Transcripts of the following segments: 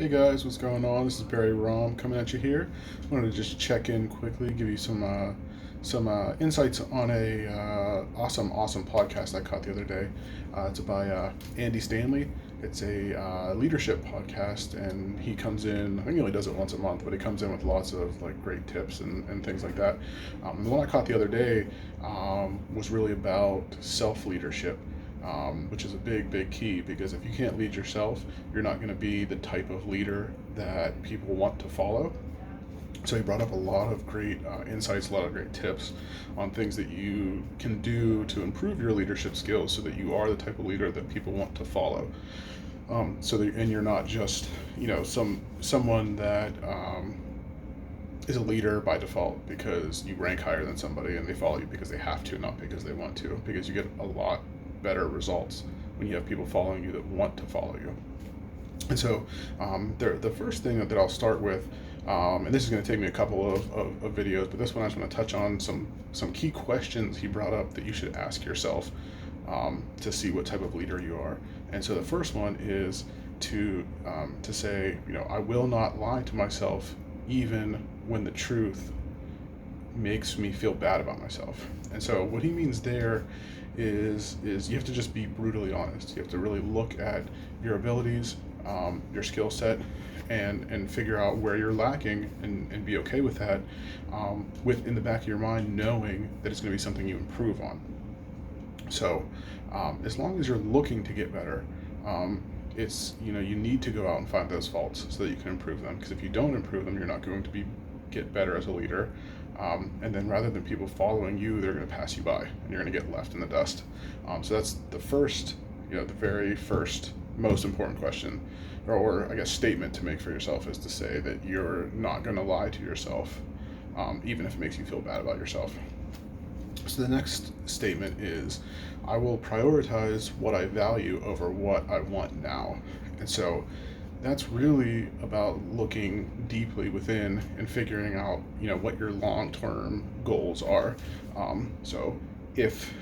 Hey guys, what's going on? This is Barry Rom coming at you here. I wanted to just check in quickly, give you some insights on a awesome podcast I caught the other day. It's by Andy Stanley. It's a leadership podcast, and he comes in. I think he only does it once a month, but he comes in with lots of like great tips and things like that. The one I caught the other day was really about self leadership. Which is a big key, because if you can't lead yourself, you're not going to be the type of leader that people want to follow. So he brought up a lot of great insights, a lot of great tips on things that you can do to improve your leadership skills so that you are the type of leader that people want to follow. And you're not just, someone that is a leader by default because you rank higher than somebody and they follow you because they have to, not because they want to, because you get a lot better results when you have people following you that want to follow you. And so the first thing that I'll start with, and this is going to take me a couple of videos, but this one I just want to touch on some key questions he brought up that you should ask yourself to see what type of leader you are. And so the first one is to say, I will not lie to myself even when the truth makes me feel bad about myself. And so what he means there is you have to just be brutally honest. You have to really look at your abilities, your skill set, and figure out where you're lacking, and be okay with that, with in the back of your mind knowing that it's going to be something you improve on. So as long as you're looking to get better, it's you need to go out and find those faults so that you can improve them, because if you don't improve them, you're not going to get better as a leader. And then rather than people following you, they're going to pass you by and you're going to get left in the dust. So that's the first, the very first most important question, or I guess statement to make for yourself, is to say that you're not going to lie to yourself, even if it makes you feel bad about yourself. So the next statement is, I will prioritize what I value over what I want now. And so that's really about looking deeply within and figuring out, what your long-term goals are. So if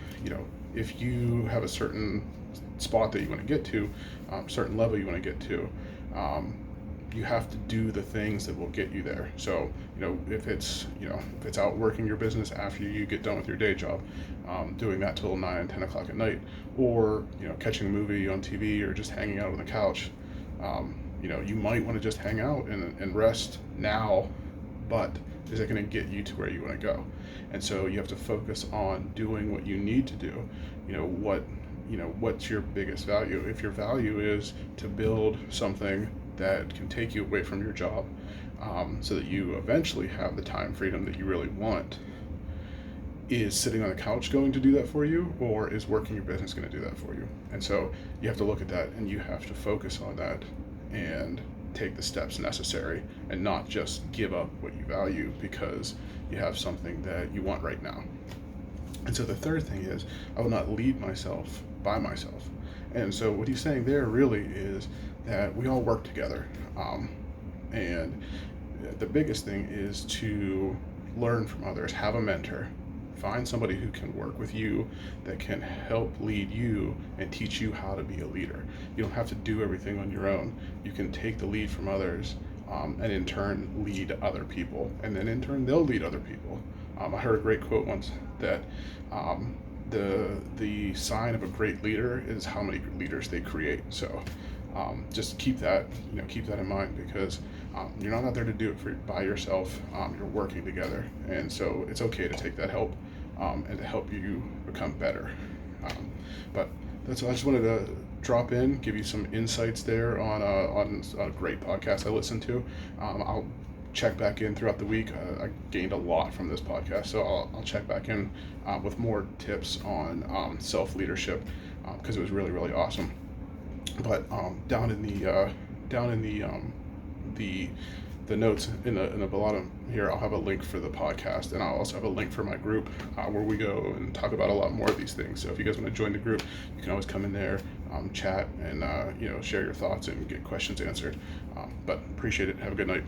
you have a certain spot that you want to get to, certain level you want to get to, you have to do the things that will get you there. So, if it's out working your business after you get done with your day job, doing that till 9, 10 o'clock at night, or, catching a movie on TV, or just hanging out on the couch, you might want to just hang out and rest now, but is it going to get you to where you want to go? And so you have to focus on doing what you need to do. What's your biggest value? If your value is to build something that can take you away from your job, so that you eventually have the time freedom that you really want, is sitting on the couch going to do that for you, or is working your business going to do that for you? And so you have to look at that, and you have to focus on that and take the steps necessary, and not just give up what you value because you have something that you want right now. And so the third thing is, I will not lead myself by myself. And so what he's saying there really is that we all work together. And the biggest thing is to learn from others, have a mentor, find somebody who can work with you, that can help lead you and teach you how to be a leader. You don't have to do everything on your own. You can take the lead from others, and in turn lead other people, and then in turn they'll lead other people. I heard a great quote once that the sign of a great leader is how many leaders they create. So just keep that in mind, because you're not out there to do it by yourself. You're working together, and so it's okay to take that help, and to help you become better. But that's all. I just wanted to drop in, give you some insights there on a great podcast I listened to. I'll check back in throughout the week. I gained a lot from this podcast, so I'll check back in with more tips on self-leadership, because it was really awesome. But down in the notes in the bottom here, I'll have a link for the podcast, and I'll also have a link for my group, where we go and talk about a lot more of these things. So if you guys want to join the group, you can always come in there, chat, and share your thoughts and get questions answered. But appreciate it. Have a good night.